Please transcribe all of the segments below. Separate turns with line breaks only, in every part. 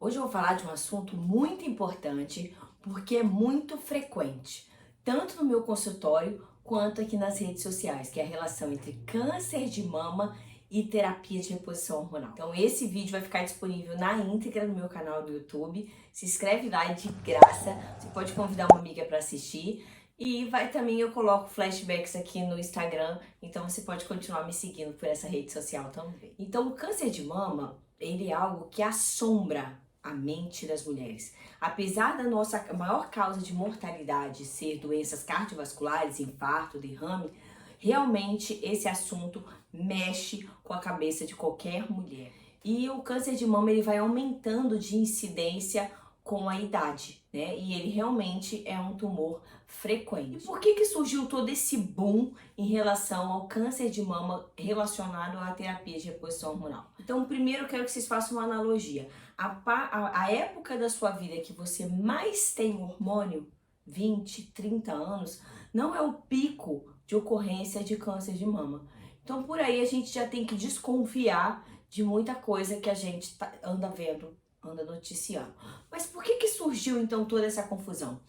Hoje eu vou falar de um assunto muito importante porque é muito frequente, tanto no meu consultório quanto aqui nas redes sociais, que é a relação entre câncer de mama e terapia de reposição hormonal. Então esse vídeo vai ficar disponível na íntegra no meu canal do YouTube. Se inscreve lá, é de graça. Você pode convidar uma amiga para assistir. E vai também, eu coloco flashbacks aqui no Instagram, então você pode continuar me seguindo por essa rede social também. Então o câncer de mama, ele é algo que assombra a mente das mulheres. Apesar da nossa maior causa de mortalidade ser doenças cardiovasculares, infarto, derrame, realmente esse assunto mexe com a cabeça de qualquer mulher. E o câncer de mama ele vai aumentando de incidência com a idade, né? E ele realmente é um tumor frequente. E por que surgiu todo esse boom em relação ao câncer de mama relacionado à terapia de reposição hormonal? Então, primeiro eu quero que vocês façam uma analogia. A época da sua vida que você mais tem hormônio, 20, 30 anos, não é o pico de ocorrência de câncer de mama. Então, por aí a gente já tem que desconfiar de muita coisa que a gente anda vendo, anda noticiando. Mas por que surgiu então toda essa confusão?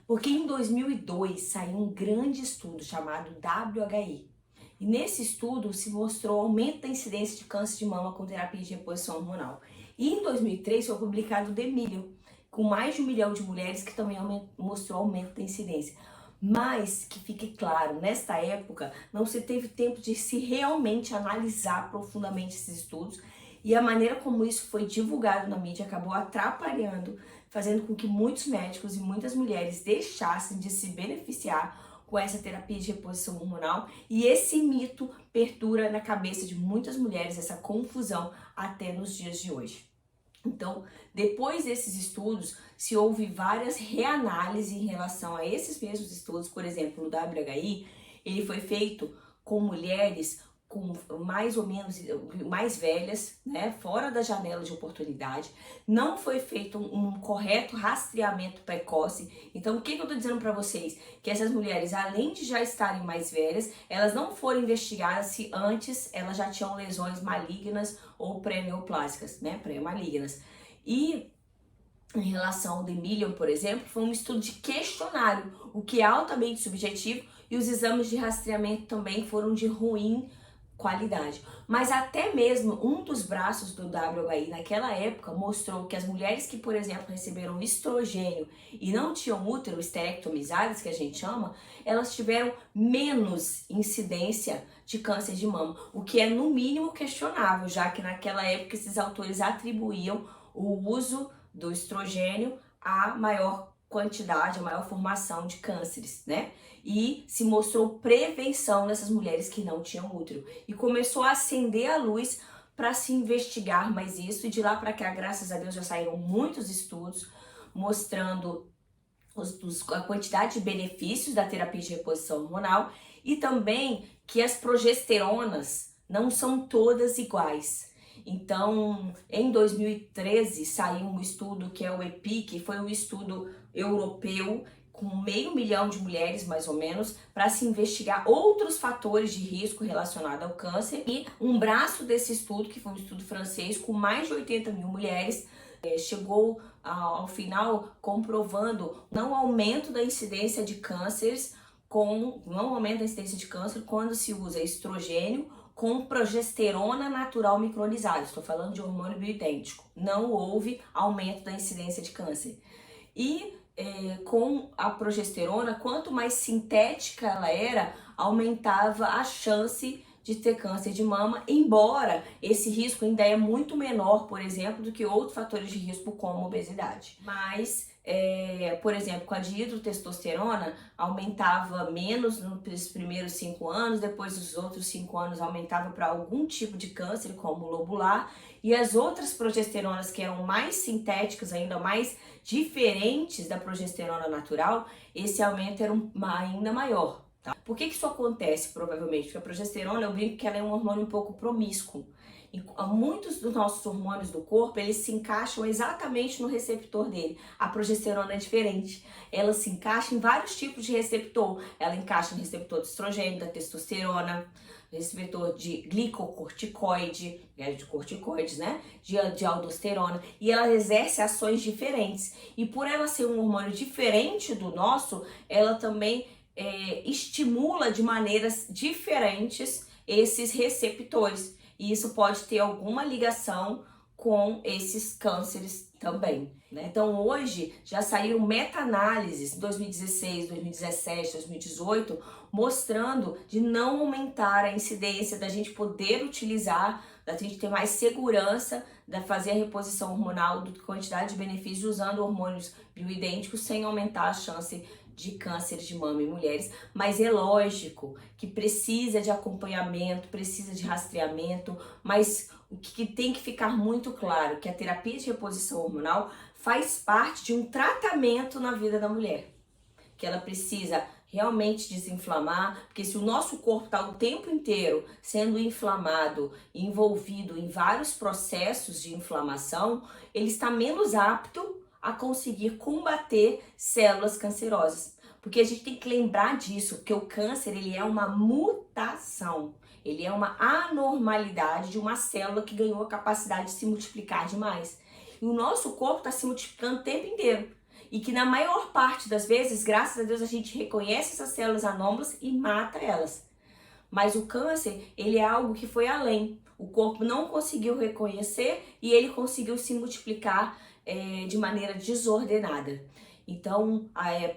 Porque em 2002 saiu um grande estudo chamado WHI. E nesse estudo se mostrou aumento da incidência de câncer de mama com terapia de reposição hormonal. E em 2003 foi publicado o The Million, com mais de 1 milhão de mulheres que também mostrou aumento da incidência. Mas, que fique claro, nesta época não se teve tempo de se realmente analisar profundamente esses estudos e a maneira como isso foi divulgado na mídia acabou atrapalhando, fazendo com que muitos médicos e muitas mulheres deixassem de se beneficiar com essa terapia de reposição hormonal e esse mito perdura na cabeça de muitas mulheres, essa confusão até nos dias de hoje. Então, depois desses estudos, se houve várias reanálises em relação a esses mesmos estudos. Por exemplo, no WHI, ele foi feito com mulheres com mais ou menos mais velhas, né, fora da janela de oportunidade. Não foi feito um correto rastreamento precoce. Então, o que eu tô dizendo para vocês? Que essas mulheres, além de já estarem mais velhas, elas não foram investigadas se antes elas já tinham lesões malignas ou pré-neoplásicas, né, pré-malignas. E em relação ao The Million, por exemplo, foi um estudo de questionário, o que é altamente subjetivo, e os exames de rastreamento também foram de ruim qualidade. Mas até mesmo um dos braços do WHI naquela época mostrou que as mulheres que, por exemplo, receberam estrogênio e não tinham útero, esterectomizadas, que a gente chama, elas tiveram menos incidência de câncer de mama, o que é no mínimo questionável, já que naquela época esses autores atribuíam o uso do estrogênio a maior quantidade, a maior formação de cânceres, né? E se mostrou prevenção nessas mulheres que não tinham útero. E começou a acender a luz para se investigar mais isso. E de lá para cá, graças a Deus, já saíram muitos estudos mostrando a quantidade de benefícios da terapia de reposição hormonal e também que as progesteronas não são todas iguais. Então, em 2013, saiu um estudo que é o EPIC, foi um estudo europeu com 500 mil de mulheres, mais ou menos, para se investigar outros fatores de risco relacionados ao câncer. E um braço desse estudo, que foi um estudo francês, com mais de 80 mil mulheres, chegou ao final comprovando não aumento da incidência de cânceres, não aumento da incidência de câncer quando se usa estrogênio com progesterona natural micronizada. Estou falando de hormônio bioidêntico. Não houve aumento da incidência de câncer. E com a progesterona, quanto mais sintética ela era, aumentava a chance de ter câncer de mama, embora esse risco ainda é muito menor, por exemplo, do que outros fatores de risco como obesidade. Mas, por exemplo, com a dihidrotestosterona aumentava menos nos primeiros 5 anos, depois dos outros 5 anos aumentava para algum tipo de câncer, como o lobular, e as outras progesteronas que eram mais sintéticas, ainda mais diferentes da progesterona natural, esse aumento era ainda maior. Tá? Por que isso acontece, provavelmente? Porque a progesterona, eu brinco que ela é um hormônio um pouco promíscuo. Muitos dos nossos hormônios do corpo, eles se encaixam exatamente no receptor dele. A progesterona é diferente. Ela se encaixa em vários tipos de receptor. Ela encaixa no receptor de estrogênio, da testosterona, receptor de glicocorticoide, de corticoides, né? De aldosterona. E ela exerce ações diferentes. E por ela ser um hormônio diferente do nosso, ela também estimula de maneiras diferentes esses receptores. E isso pode ter alguma ligação com esses cânceres também, né? Então hoje já saíram meta-análises em 2016, 2017, 2018, mostrando de não aumentar a incidência, da gente poder utilizar, da gente ter mais segurança, de fazer a reposição hormonal, da quantidade de benefícios usando hormônios bioidênticos sem aumentar a chance de câncer de mama em mulheres, mas é lógico que precisa de acompanhamento, precisa de rastreamento, mas o que tem que ficar muito claro que a terapia de reposição hormonal faz parte de um tratamento na vida da mulher, que ela precisa realmente desinflamar, porque se o nosso corpo está o tempo inteiro sendo inflamado, envolvido em vários processos de inflamação, ele está menos apto a conseguir combater células cancerosas. Porque a gente tem que lembrar disso, porque o câncer ele é uma mutação, ele é uma anormalidade de uma célula que ganhou a capacidade de se multiplicar demais. E o nosso corpo está se multiplicando o tempo inteiro. E que na maior parte das vezes, graças a Deus, a gente reconhece essas células anômalas e mata elas. Mas o câncer, ele é algo que foi além. O corpo não conseguiu reconhecer e ele conseguiu se multiplicar de maneira desordenada. Então,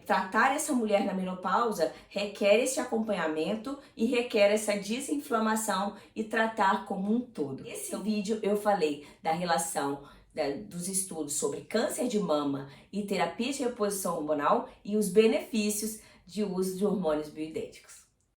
tratar essa mulher na menopausa requer esse acompanhamento e requer essa desinflamação e tratar como um todo. Nesse vídeo eu falei da relação dos estudos sobre câncer de mama e terapia de reposição hormonal e os benefícios de uso de hormônios bioidênticos.